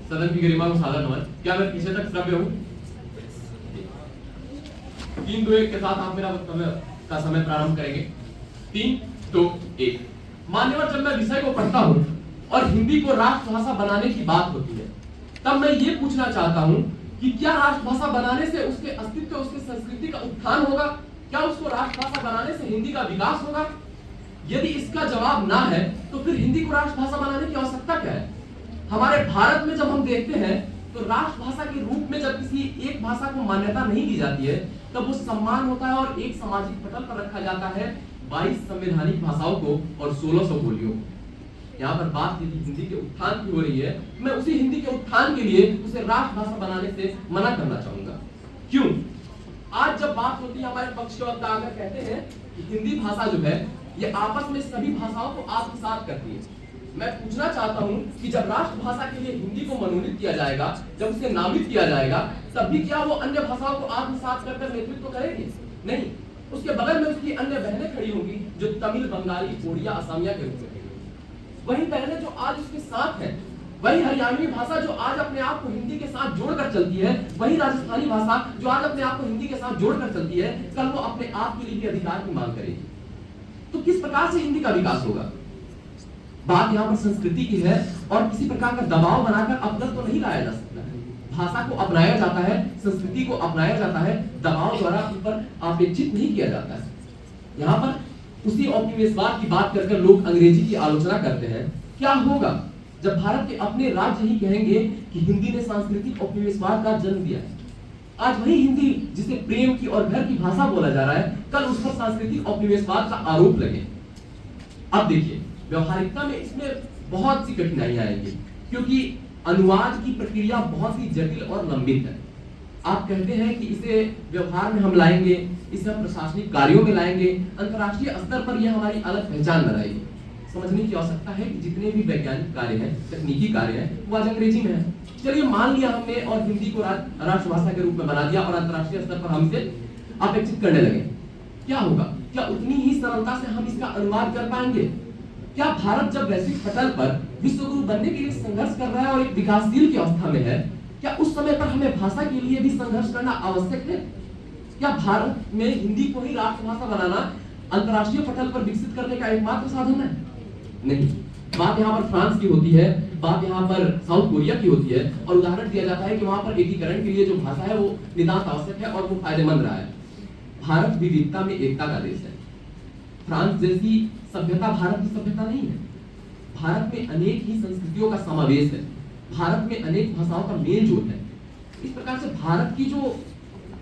सदन की गरिमा को सादर नमन। क्या मैं पीछे तक श्रव्य हूँ? 3 2 1 के साथ आप मेरा वक्तव्य का समय प्रारंभ करेंगे। 3 2 1। मान्यवर, जब मैं विषय को पढ़ता हूँ और हिंदी को राष्ट्रभाषा बनाने की बात होती है, तब मैं ये पूछना चाहता हूँ कि क्या राष्ट्रभाषा बनाने से उसके अस्तित्व, उसकी संस्कृति का उत्थान होगा? क्या उसको राष्ट्रभाषा बनाने से हिंदी का विकास होगा? यदि इसका जवाब ना है तो फिर हिंदी को राष्ट्रभाषा बनाने की आवश्यकता क्या है? हमारे भारत में जब हम देखते हैं तो राष्ट्रभाषा के रूप में जब किसी एक भाषा को मान्यता नहीं दी जाती है तब वो सम्मान होता है और एक सामाजिक पटल पर रखा जाता है 22 संवैधानिक भाषाओं को और 1600 बोलियों को। यहाँ पर बात हिंदी के उत्थान की हो रही है। मैं उसी हिंदी के उत्थान के लिए उसे राष्ट्रभाषा बनाने से मना करना चाहूंगा। क्यों? आज जब बात होती है, हमारे पक्ष के वक्ता आकर कहते हैं कि हिंदी भाषा जो है ये आपस में सभी भाषाओं को आत्मसात करती है। मैं पूछना चाहता हूं कि जब राष्ट्रभाषा के लिए हिंदी को मनोनीत किया जाएगा, जब उसे नामित किया जाएगा, तब भी क्या वो अन्य भाषाओं को आत्मसात कर नेतृत्व करेगी? नहीं। उसके बगल में उसकी अन्य बहनें खड़ी होंगी जो तमिल, बंगाली, ओडिया, असमिया के रूप में खड़ी होंगी। वही बहनें जो आज उसके साथ हैं, वही हरियाणवी भाषा जो आज अपने आप को हिंदी के साथ जोड़कर चलती है, वही राजस्थानी भाषा जो आज अपने आप को हिंदी के साथ जोड़कर चलती है, कल वो अपने आप के लिए भी अधिकार की मांग करेगी। तो किस प्रकार से हिंदी का विकास होगा? बात यहाँ पर संस्कृति की है और किसी प्रकार का दबाव बनाकर अपना तो नहीं लाया जा सकता है। भाषा को अपनाया जाता है, संस्कृति को अपनाया जाता है, दबाव द्वारा उन पर अपेक्षित नहीं किया जाता है। यहाँ पर उसी औपनिवेशवाद की बात करके लोग अंग्रेजी की आलोचना करते हैं। क्या होगा जब भारत के अपने राज्य ही कहेंगे कि हिंदी ने सांस्कृतिक औपनिवेशवाद का जन्म दिया है? आज वही हिंदी जिसे प्रेम की और घर की भाषा बोला जा रहा है, कल उस पर सांस्कृतिक औपनिवेशवाद का आरोप लगे। अब देखिए, व्यवहारिकता में इसमें बहुत सी कठिनाइयां आएंगी क्योंकि अनुवाद की प्रक्रिया बहुत ही जटिल और लंबित है। आप कहते हैं कि इसे व्यवहार में हम लाएंगे, इसे हम प्रशासनिक कार्यों में लाएंगे, अंतर्राष्ट्रीय स्तर पर यह हमारी अलग पहचान बनाएगी। समझने की आवश्यकता है कि जितने भी वैज्ञानिक कार्य हैं, तकनीकी कार्य हैं, वो आज अंग्रेजी में है। चलिए मान लिया हमने और हिंदी को राष्ट्रभाषा के रूप में बना दिया और अंतर्राष्ट्रीय स्तर पर हम इसे अपेक्षित करने लगे। क्या होगा? क्या उतनी ही सरलता से हम इसका अनुवाद कर पाएंगे? क्या भारत जब वैश्विक पटल पर विश्व गुरु बनने के लिए संघर्ष कर रहा है और एक विकासशील की अवस्था में है, क्या उस समय पर हमें भाषा के लिए भी संघर्ष करना आवश्यक है? क्या भारत में हिंदी को ही राष्ट्रभाषा बनाना अंतर्राष्ट्रीय पटल पर विकसित करने का एकमात्र साधन है? नहीं। बात यहाँ पर फ्रांस की होती है, बात यहाँ पर साउथ कोरिया की होती है और उदाहरण दिया जाता है कि वहां पर एकीकरण के लिए जो भाषा है वो नितांत आवश्यक है और वो फायदेमंद रहा है। भारत विविधता में एकता का देश है। फ्रांस जैसी सभ्यता भारत की सभ्यता नहीं है। भारत में अनेक ही संस्कृतियों का समावेश है। भारत में अनेक भाषाओं का मेल जोल है। इस प्रकार से भारत की जो,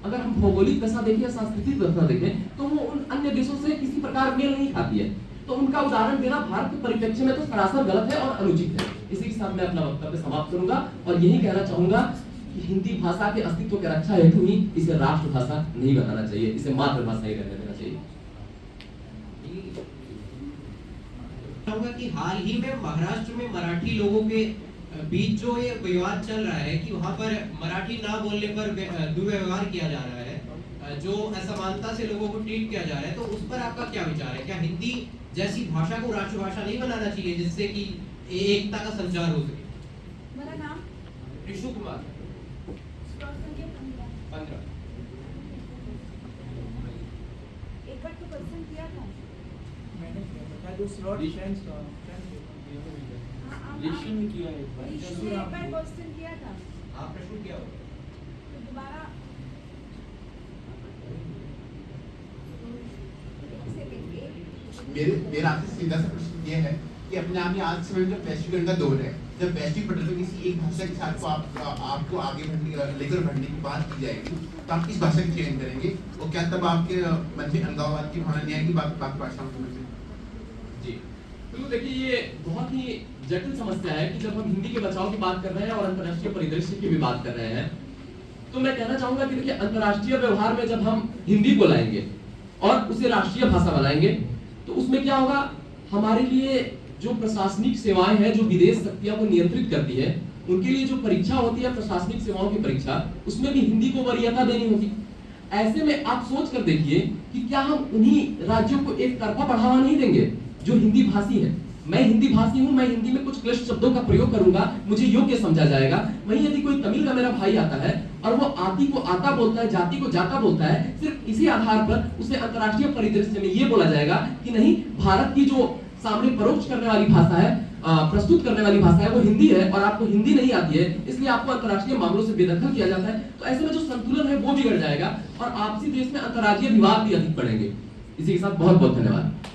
अगर हम भौगोलिक दशा देखें, सांस्कृतिक दशा देखें, तो वो उन अन्य देशों से किसी प्रकार मेल नहीं खाती है। तो उनका उदाहरण देना भारत के परिप्रेक्ष्य में तो सरासर गलत है और अनुचित है। इसी के साथ मैं अपना वक्तव्य समाप्त करूंगा और यही कहना चाहूंगा कि हिंदी भाषा के अस्तित्व की रक्षा हेतु ही इसे राष्ट्रभाषा नहीं बनाना चाहिए, इसे मातृभाषा ही रहने देना चाहिए। कि हाल ही में महाराष्ट्र में मराठी लोगों के बीच जो ये विवाद चल रहा है कि वहां पर मराठी ना बोलने पर दुर्व्यवहार किया जा रहा है, जो असमानता से लोगों को ट्रीट किया जा रहा है, तो उस पर आपका क्या विचार है? क्या हिंदी जैसी भाषा को राष्ट्रभाषा नहीं बनाना चाहिए जिससे कि एकता का संचार हो सके? मेरा नाम ऋषु कुमार 15। एक बार तो क्वेश्चन किया था मैंने जो स्लॉट लिशन किया एक बार, ईशू ने एक बार क्वेश्चन किया था। हाँ, प्रश्न क्या होगा? तो दोबारा मेरा आपसे सीधा सा प्रश्न ये है कि अपने आप में आज समय जब वैश्वीकरण का दौर है, जब वैश्विक पटल पर किसी एक भाषा के साथ को आपको आगे लेकर बढ़ने की बात की जाएगी, तो आप किस भाषा की चयन करेंगे? और क्या तब आपके मन में अलगाववाद की भावना नहीं आएगी बाकी भाषाओं के मन में? जी तो देखिए, ये बहुत ही जटिल समस्या है कि जब हम हिंदी के बचाव की बात कर रहे हैं और अंतर्राष्ट्रीय परिदृश्य की भी बात कर रहे हैं, तो मैं कहना चाहूंगा कि देखिए, अंतर्राष्ट्रीय व्यवहार में जब हम हिंदी को लाएंगे और उसे राष्ट्रीय भाषा बनाएंगे तो उसमें क्या होगा? हमारे लिए जो प्रशासनिक सेवाएं हैं, जो विदेश शक्तियां को नियंत्रित करती है, उनके लिए जो परीक्षा होती है प्रशासनिक सेवाओं की परीक्षा, उसमें भी हिंदी को वरीयता देनी होगी। ऐसे में आप सोच कर देखिए कि क्या हम उन्हीं राज्यों को एक तरफा बढ़ावा नहीं देंगे जो हिंदी भाषी है? मैं हिंदी भाषी हूं, मैं हिंदी में कुछ क्लिष्ट शब्दों का प्रयोग करूंगा, मुझे योग्य समझा जाएगा। वहीं यदि कोई तमिल का मेरा भाई आता है और वो आती को आता बोलता है, जाति को जाता बोलता है, सिर्फ इसी आधार पर उसे अंतर्राष्ट्रीय परिदृश्य में ये बोला जाएगा कि नहीं, भारत की जो सामने परोक्ष करने वाली भाषा है, प्रस्तुत करने वाली भाषा है, वो हिंदी है और आपको हिंदी नहीं आती है, इसलिए आपको अंतर्राष्ट्रीय मामलों से बेदखल किया जाता है। तो ऐसे में जो संतुलन है वो बिगड़ जाएगा और आपसी देश में अंतर्राज्यीय विवाद भी अधिक बढ़ेंगे। इसी के साथ बहुत बहुत धन्यवाद।